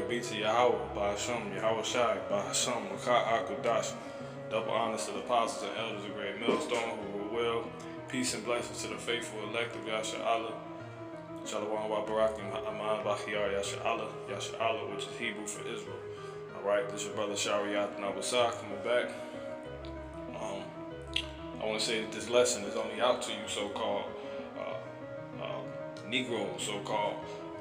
be to YAHAWAH Ba, Yahawashi, Ba. Double honors to the apostles and elders of Great Millstone who were well. Peace and blessings to the faithful elect of Yasha Shalawam, barakyam, ahman, bachaayar, Yasha, which is Hebrew for Israel. Alright, this is your brother Yahawashi coming back. I want to say that this lesson is only out to you so-called Negroes, so-called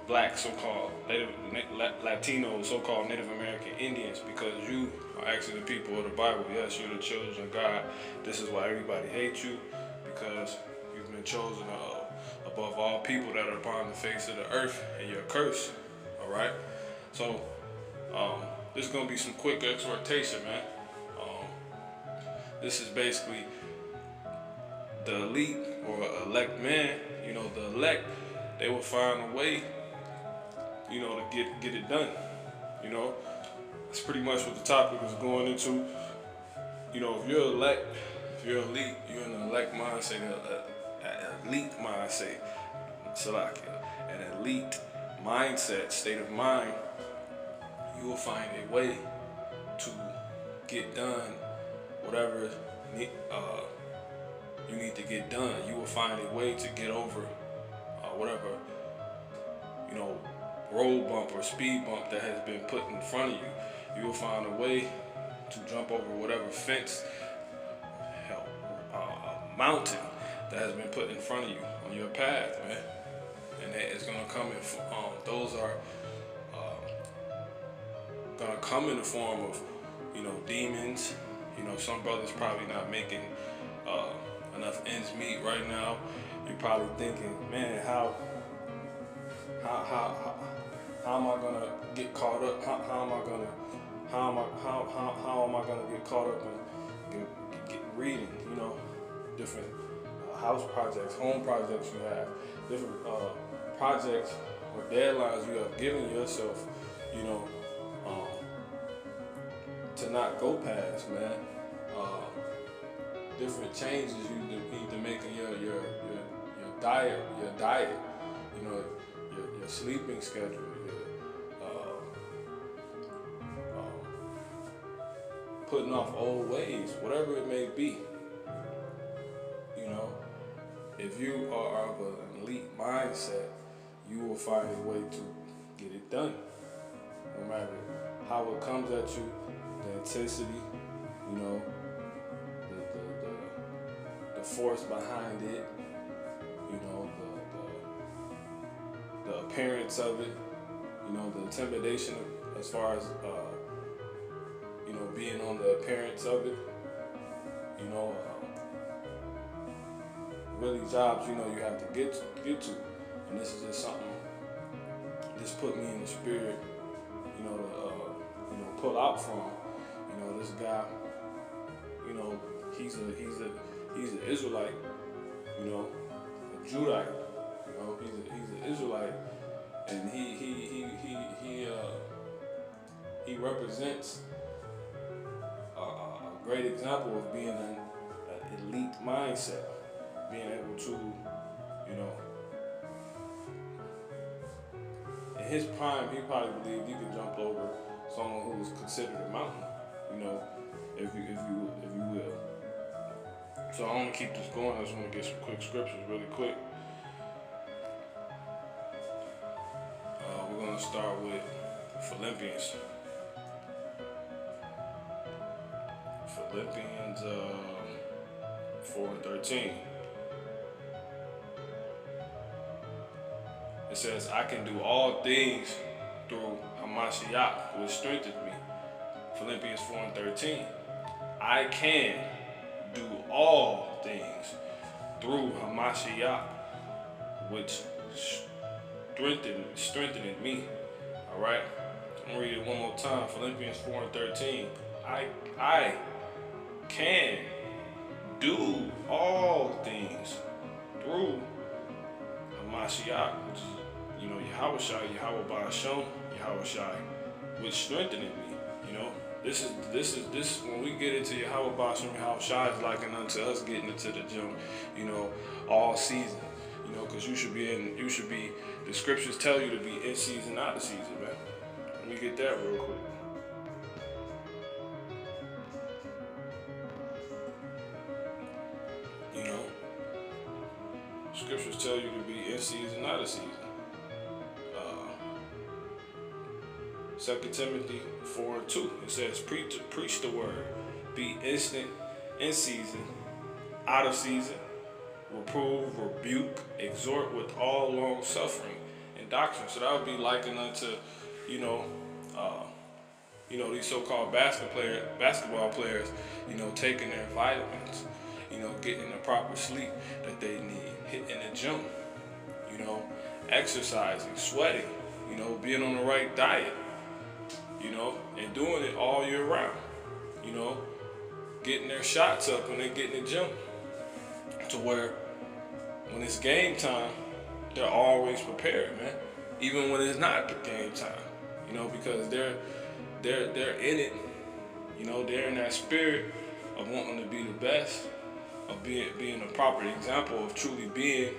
Blacks, so-called Latinos, so-called Native American Indians, because you are actually the people of the Bible. Yes, you're the children of God. This is why everybody hates you, because you've been chosen above all people that are upon the face of the earth, and you're cursed. All right. So this is gonna be some quick exhortation, man. This is basically the elite or elect man. You know, the elect, they will find a way, you know, to get it done. You know, that's pretty much what the topic is going into. You know, if you're elect, if you're elite, you're in an elect mindset, an elite mindset, an elite mindset, state of mind, you will find a way to get done whatever you need to get done. You will find a way to get over whatever, you know, road bump or speed bump that has been put in front of you. You will find a way to jump over whatever fence, mountain that has been put in front of you on your path, man. And that is gonna come in. Those are gonna come in the form of, you know, demons. You know, some brothers probably not making enough ends meet right now. You're probably thinking, man, how am I gonna get caught up? How am I gonna get caught up and get reading? You know, different house projects, home projects you have, different projects or deadlines you have given yourself. You know, to not go past, man. Different changes you need to make in your diet, you know, your sleeping schedule, putting off old ways, whatever it may be. You know, if you are of an elite mindset, you will find a way to get it done. No matter how it comes at you, the intensity, you know, the force behind it, you know, the appearance of it, you know, the intimidation as far as you know, being on the appearance of it, you know, really jobs, you know, you have to get to, and this is just something. This put me in the spirit, you know, to pull out from. You know, this guy, you know, he's an Israelite, you know, a Judite, you know, he's an Israelite, and he represents a great example of being an elite mindset, being able to, you know, in his prime, he probably believed he could jump over someone who was considered a mountain, you know, if you will. So I want to keep this going. I just want to get some quick scriptures really quick. We're going to start with Philippians. Philippians 4:13. It says, I can do all things through Hamashiach, which strengthens me. Philippians 4:13. I can do all things through Hamashiach, which strengthened me. All right, I'm gonna read it one more time. Philippians 4:13. I can do all things through Hamashiach, which is, you know, YAHAWAH Ba, Yahawashi, which strengthened me. You know, this is when we get into YAHAWAH Ba, Yahawashi is likened unto us getting into the gym, you know, all season. You know, because you should be, the scriptures tell you to be in season, out of season, man. Let me get that real quick. You know, scriptures tell you to be in season, not a season. 2 Timothy 4:2, it says, preach the word, be instant, in season, out of season, reprove, rebuke, exhort with all long suffering and doctrine. So that would be likened unto, these so-called basketball players, taking their vitamins, getting the proper sleep that they need, hitting the gym, exercising, sweating, being on the right diet, and doing it all year round, getting their shots up when they get in the gym, to where when it's game time, they're always prepared, man. Even when it's not game time, because they're in it, they're in that spirit of wanting to be the best, of being a proper example of truly being,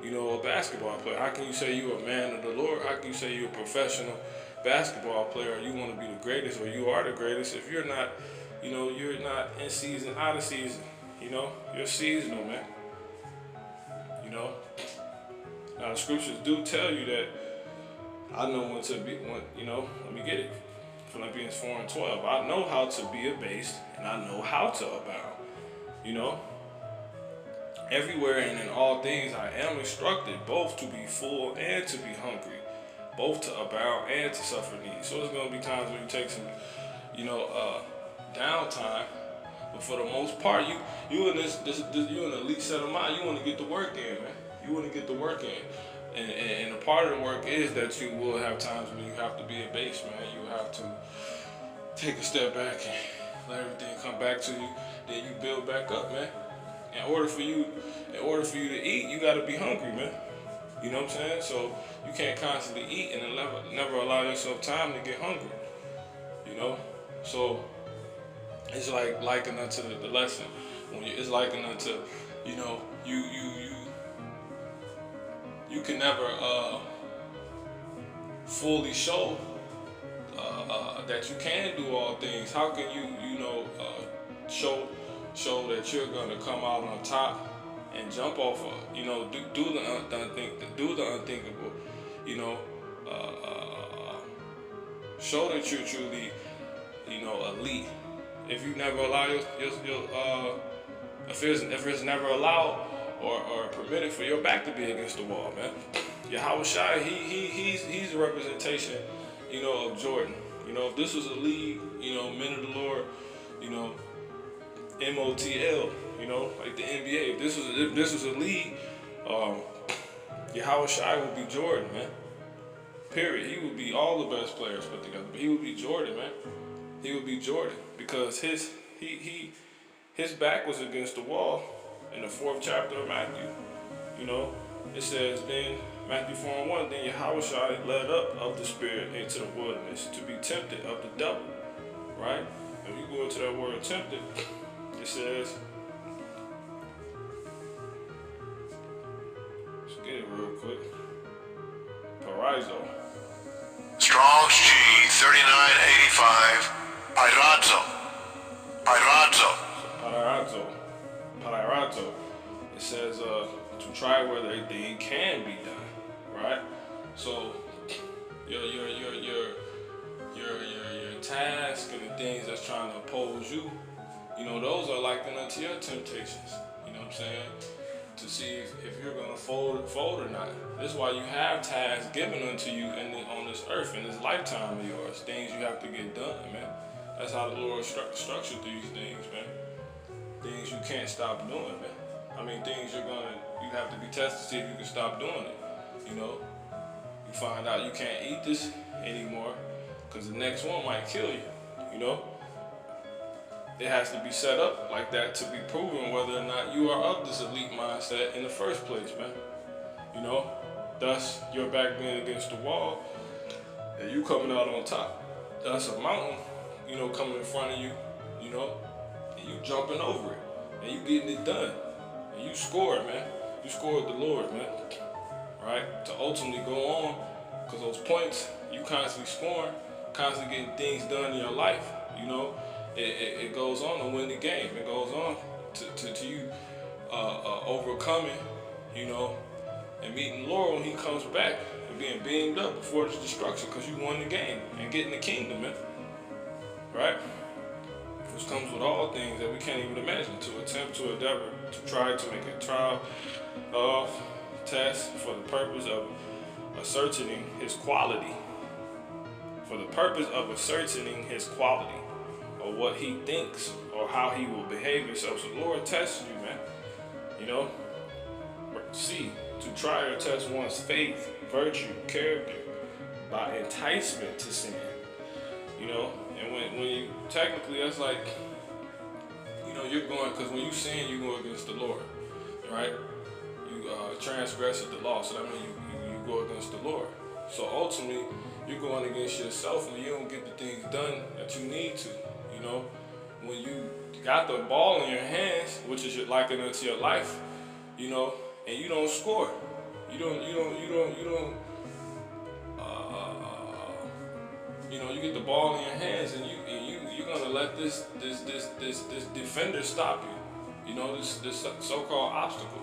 a basketball player. How can you say you're a man of the Lord? How can you say you're a professional basketball player, or you want to be the greatest, or you are the greatest, if you're not, you're not in season, out of season? You're seasonal, man. Now the scriptures do tell you that I know when to be, let me get it. Philippians 4:12. I know how to be abased, and I know how to abound. Everywhere and in all things I am instructed, both to be full and to be hungry, both to abound and to suffer need. So there's gonna be times when you take some, downtime, but for the most part, you in you in an elite set of mind. You want to get the work in, man. You want to get the work in, and a part of the work is that you will have times when you have to be abased, man. You have to take a step back and let everything come back to you. Then you build back up, man. In order for you to eat, you got to be hungry, man. You know what I'm saying? So you can't constantly eat and never allow yourself time to get hungry. So it's like likened unto the lesson. It's likened unto, you can never fully show that you can do all things. How can you show that you're gonna come out on top and jump off of, do the unthinkable, show that you're truly, elite. If you never allow if it's never allowed or permitted for your back to be against the wall, man. Yahawashi, he's a representation, of Jordan. If this was a league, men of the Lord, MOTL, like the NBA. If this was a league, Yahawashi would be Jordan, man. Period. He would be all the best players put together, but he would be Jordan, man. He would be Jordan because his back was against the wall in the 4th chapter of Matthew. It says then Matthew 4:1, then Yahawashi led up of the spirit into the wilderness to be tempted of the devil. Right? If you go into that word tempted, it says, let's get it real quick. Paraizo. Strong's G 3985. Pararazzo. It says to try whether a thing can be done, right? So your task and the things that's trying to oppose you, those are likened unto your temptations. You know what I'm saying? To see if you're gonna fold or not. This is why you have tasks given unto you on this earth, in this lifetime of yours. Things you have to get done, man. That's how the Lord structured these things, man. Things you can't stop doing, man. I mean, things you have to be tested to see if you can stop doing it. You find out you can't eat this anymore because the next one might kill you. It has to be set up like that to be proven whether or not you are of this elite mindset in the first place, man. Thus your back being against the wall and you coming out on top. That's a mountain, coming in front of you, and you jumping over it, and you getting it done, and you scored, man. You scored the Lord, man. Right? To ultimately go on Because those points, you constantly scoring, constantly getting things done in your life. You know, it goes on to win the game. It goes on to you overcoming, you know, and meeting the Lord when He comes back and being beamed up before the destruction, because you won the game and getting the kingdom, man. Right? Which comes with all things that we can't even imagine. To attempt, to endeavor, to try to make a trial of test for the purpose of ascertaining His quality. For the purpose of ascertaining His quality, or what He thinks, or how He will behave Himself. So the Lord tests you, man. You know? See, to try or test one's faith, virtue, character, by enticement to sin. You know? And when you, technically, that's like, you know, you're going, because when you sin, you go against the Lord, right? You transgress the law, so that means you go against the Lord. So ultimately, you're going against yourself when you don't get the things done that you need to, you know? When you got the ball in your hands, which is likened unto your life, you know, and you don't score. You know, you get the ball in your hands, and you're gonna let this defender stop you. You know, this so-called obstacle.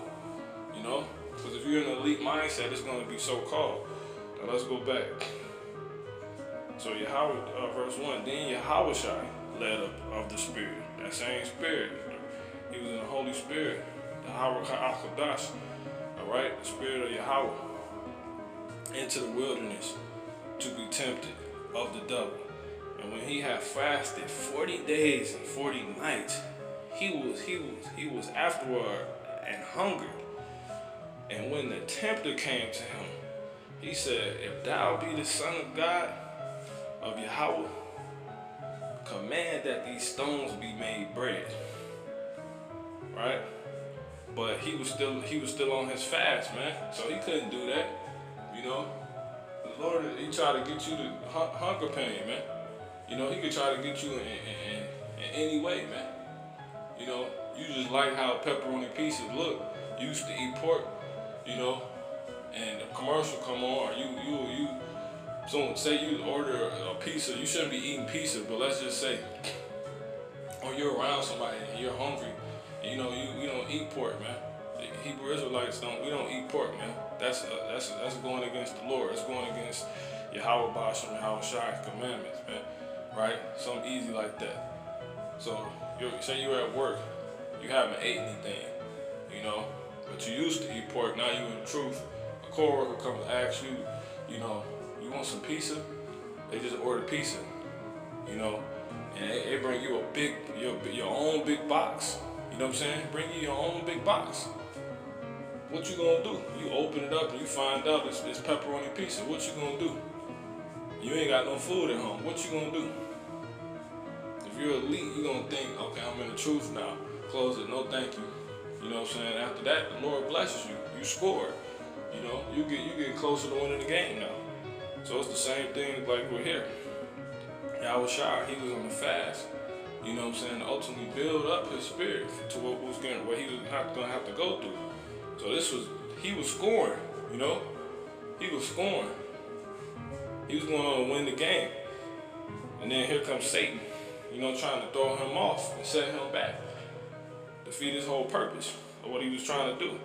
You know, because if you're in an elite mindset, it's gonna be so-called. Now let's go back. So Yahawah, verse 1. Then Yahawashi led up of the Spirit, that same Spirit. He was in the Holy Spirit, the YAHAWAH. All right, the Spirit of Yahawah, into the wilderness to be tempted of the devil. And when he had fasted 40 days and 40 nights, he was afterward and hungered. And when the tempter came to him, he said, if thou be the Son of God, of Yahawah, command that these stones be made bread. Right? But he was still on his fast, man. So he couldn't do that. You know? The Lord, He tried to get you to hunger pain, man. You know, He could try to get you in any way, man. You know, you just like how pepperoni pieces look. You used to eat pork, you know, and the commercial come on, or you so say you order a pizza, you shouldn't be eating pizza, but let's just say, or you're around somebody and you're hungry, and you know you don't eat pork, man. The Hebrew Israelites we don't eat pork, man. That's going against the Lord. It's going against Yahawaah Ba and Yahawashi commandments, man. Right? Something easy like that. So say you're at work, you haven't ate anything, you know, but you used to eat pork. Now you in truth, a coworker comes and asks you, you know, you want some pizza? They just order pizza, you know, and they bring you your own big box. You know what I'm saying? Bring you your own big box. What you gonna do? You open it up and you find out it's pepperoni pizza. What you gonna do? You ain't got no food at home. What you gonna do? If you're elite, you gonna think, okay, I'm in the truth now. Close it. No, thank you. You know what I'm saying? After that, the Lord blesses you. You scored. You know, you get closer to winning the game now. So it's the same thing like we're here. Yahawashi, he was on the fast. You know what I'm saying? To ultimately build up his spirit to what he was gonna have to go through. So he was scoring, you know? He was scoring. He was going on to win the game. And then here comes Satan, you know, trying to throw him off and set him back. Defeat his whole purpose of what he was trying to do.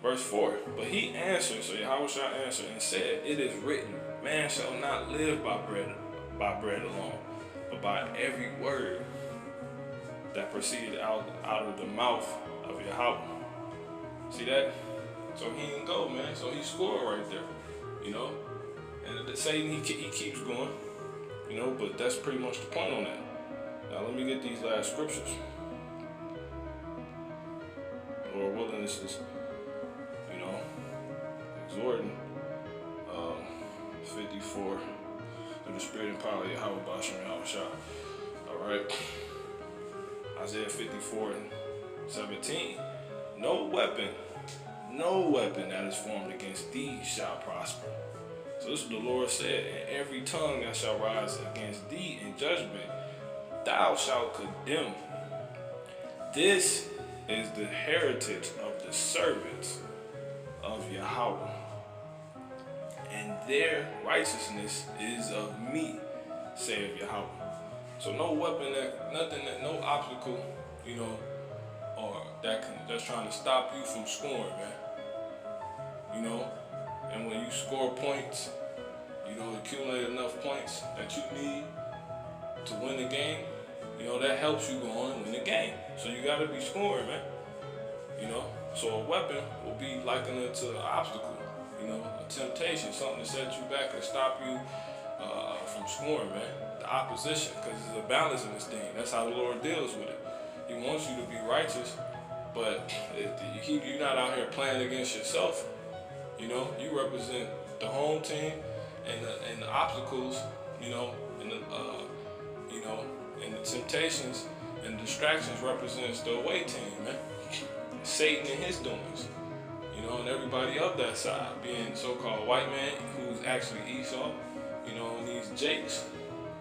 Verse 4, but he answered, so Yahawashi answered and said, it is written, man shall not live by bread alone, but by every word that proceeded out of the mouth of Yahawah. See that? So he didn't go, man. So he scored right there, you know. And Satan, he keeps going, you know. But that's pretty much the point on that. Now let me get these last scriptures. Lord willing, this is, you know, exhorting 54 through the Spirit and power of Yahawaah Ba Yahawashi. All right. Isaiah 54 and 17. No weapon that is formed against thee shall prosper. So this is what the Lord said, and every tongue that shall rise against thee in judgment, thou shalt condemn. This is the heritage of the servants of Yahawah, and their righteousness is of me, saith Yahweh. So no weapon, no obstacle, or that's trying to stop you from scoring, man. And when you score points, accumulate enough points that you need to win the game, that helps you go on and win the game. So you gotta be scoring, man. So a weapon will be likened to an obstacle, a temptation, something to set you back and stop you from scoring, man. The opposition, because there's a balance in this thing. That's how the Lord deals with it. He wants you to be righteous, but you're not out here playing against yourself. You represent the home team, and the obstacles, and the temptations and distractions represents the away team, man. Satan and his doings, and everybody of that side, being so-called white man, who's actually Esau, and these Jakes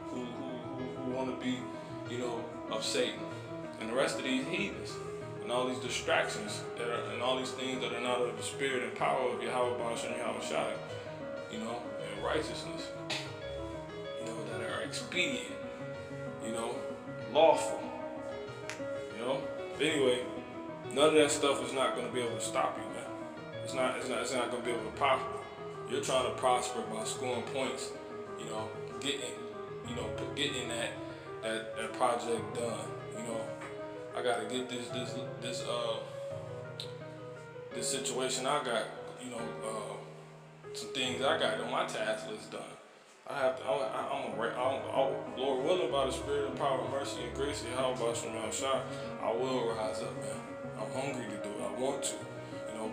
who want to be, of Satan, and the rest of these heathens, and all these distractions and all these things that are not of the spirit and power of Yahawaah Ba and Yahawashi, and righteousness, that are expedient, lawful, But anyway, none of that stuff is not going to be able to stop you, man. It's not going to be able to prosper. You're trying to prosper by scoring points, getting that project done. I got to get this situation I got, some things I got on my task list done. Lord willing, by the spirit and power, mercy, and grace of Yahawaah Ba, I will rise up, man. I'm hungry to do it. I want to,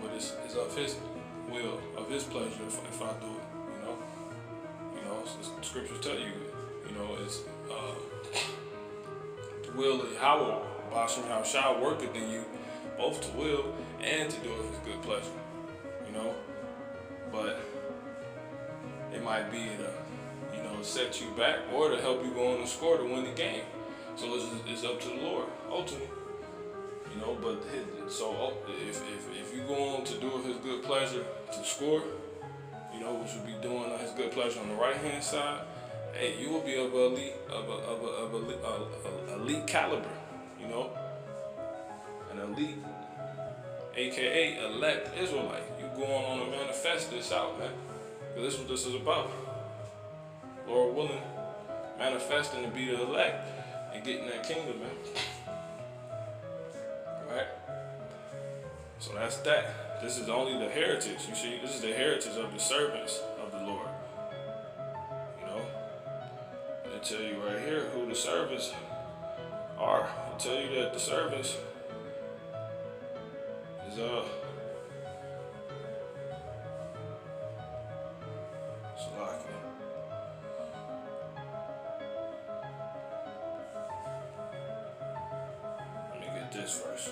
but it's of His will, of His pleasure if I do it, the scriptures tell you, it's the will of Yahawaah Ba worketh in you, both to will and to do it His good pleasure, but it might be to, set you back or to help you go on and score to win the game. So it's up to the Lord ultimately, but if you go on to do His good pleasure to score, which will be doing His good pleasure on the right hand side, hey, you will be of elite caliber, an elite, aka elect Israelite. You going on to manifest this out, man, because this is what this is about. Lord willing, manifesting to be the elect and getting that kingdom, man. Right? So that's that. This is only the heritage. You see, this is the heritage of the servants of the Lord. They tell you right here who the servants are. They tell you that the servants is this verse.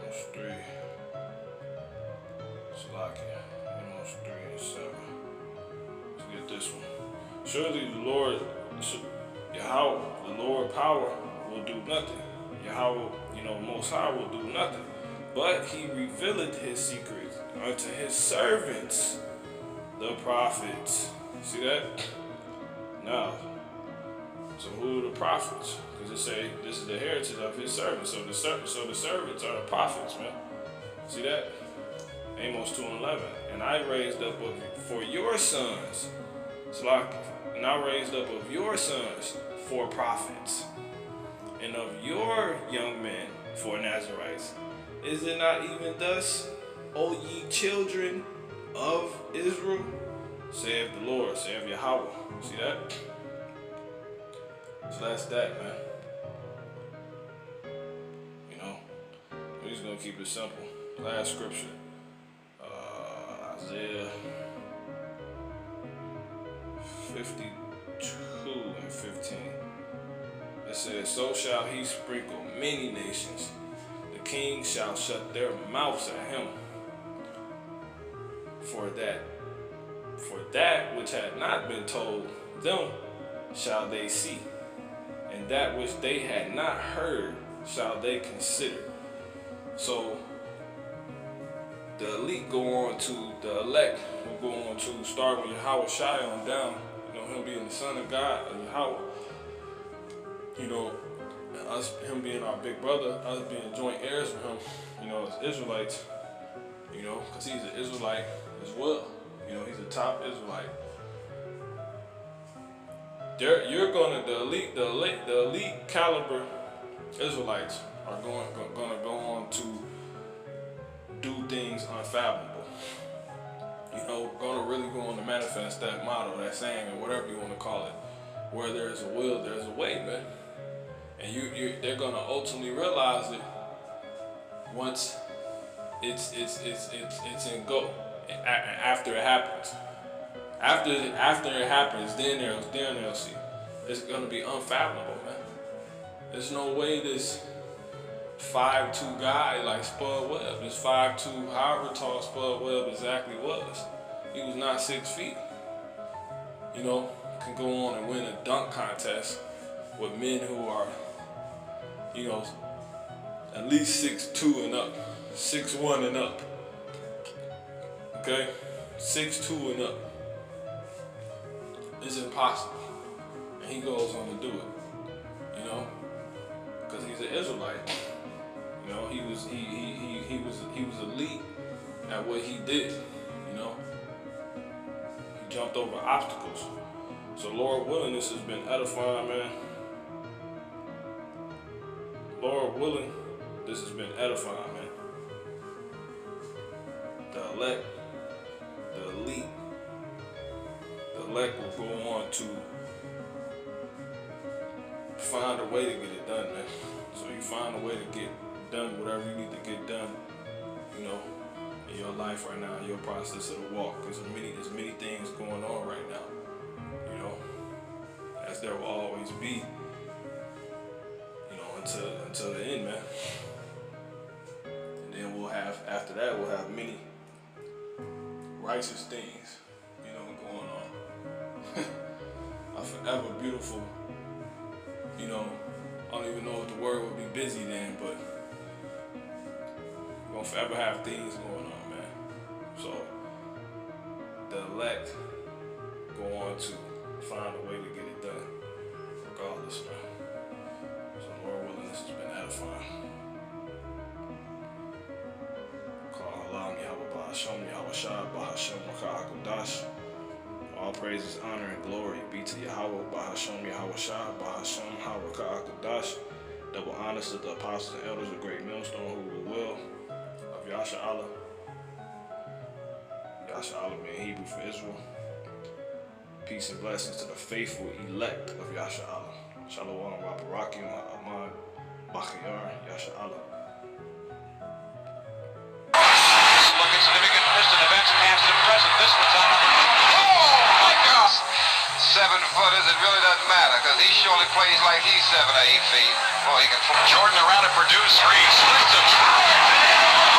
Almost 3. Salakia. Almost 3 and 7. Let's get this one. Surely the Lord, Yahweh, the Lord power will do nothing. Yahweh, Most High will do nothing. But He revealeth His secrets unto His servants, the prophets. See that? Now, so who are the prophets? Because it say this is the heritage of His servants. So the servants are the prophets, man. See that? Amos 2:11. And I raised up for your sons, and I raised up of your sons for prophets, and of your young men for Nazarites. Is it not even thus, O ye children of Israel? Saith the Lord, saith Yahweh. See that? So that's that, man. We're just gonna keep it simple. Last scripture, Isaiah 52 and 15. It says, so shall He sprinkle many nations. The kings shall shut their mouths at Him. For that which had not been told them shall they see, and that which they had not heard shall they consider. So the elite go on to, the elect will go on to start with Yahawashi on down, you know, him being the son of God, Yahawah, you know, us, him being our big brother, us being joint heirs with him, you know, as Israelites, you know, because he's an Israelite as well, you know, he's a top Israelite. You're gonna, the elite caliber Israelites are gonna go on to do things unfathomable. You know, gonna really go on to manifest that motto, that saying, or whatever you want to call it. Where there's a will, there's a way, man. And they're gonna ultimately realize it once it's in go. After it happens. After it happens, then they'll see. It's gonna be unfathomable, man. There's no way this 5'2" guy like Spud Webb, this 5'2", however tall Spud Webb exactly was. He was not 6 feet. You know, can go on and win a dunk contest with men who are, you know, at least 6'2" and up, 6'1" and up. Okay, 6'2" and up. It's impossible, and he goes on to do it. You know, because he's an Israelite. You know, he was elite at what he did. You know, he jumped over obstacles. So Lord willing, this has been edifying, man. Lord willing, this has been edifying, man. The elect, the elite, the elect will go on to find a way to get it done, man. So you find a way to get done whatever you need to get done, you know, in your life right now, in your process of the walk. There's many things going on right now, you know, as there will always be, you know, until the end, man. And then we'll have, after that, we'll have many righteous things, you know, going on. A forever beautiful, you know, I don't even know if the word would be busy then, but we're gonna forever have things going on, man. So the elect go on to find a way to get it done, regardless, man. So Lord willing, this has been edifying. Shalawam, YAHAWAH Ba, Yahawashi, Bachaayar. All praises, honor, and glory be to Yahawaah Ba, Yahawashi, Bachaayar. Double honors to the apostles and elders of Great Millstone who will will of Yasha being Hebrew for Israel. Peace and blessings to the faithful elect of Yasha. Shalawam, barakyam, ahman, bachaayar, Yasha. Looking significant first in events past and present. This one's on number 2. Oh my God! 7 foot is it really doesn't matter because he surely plays like he's 7 or 8 feet. Well, he can. Jordan around to produce 3, splits the tower.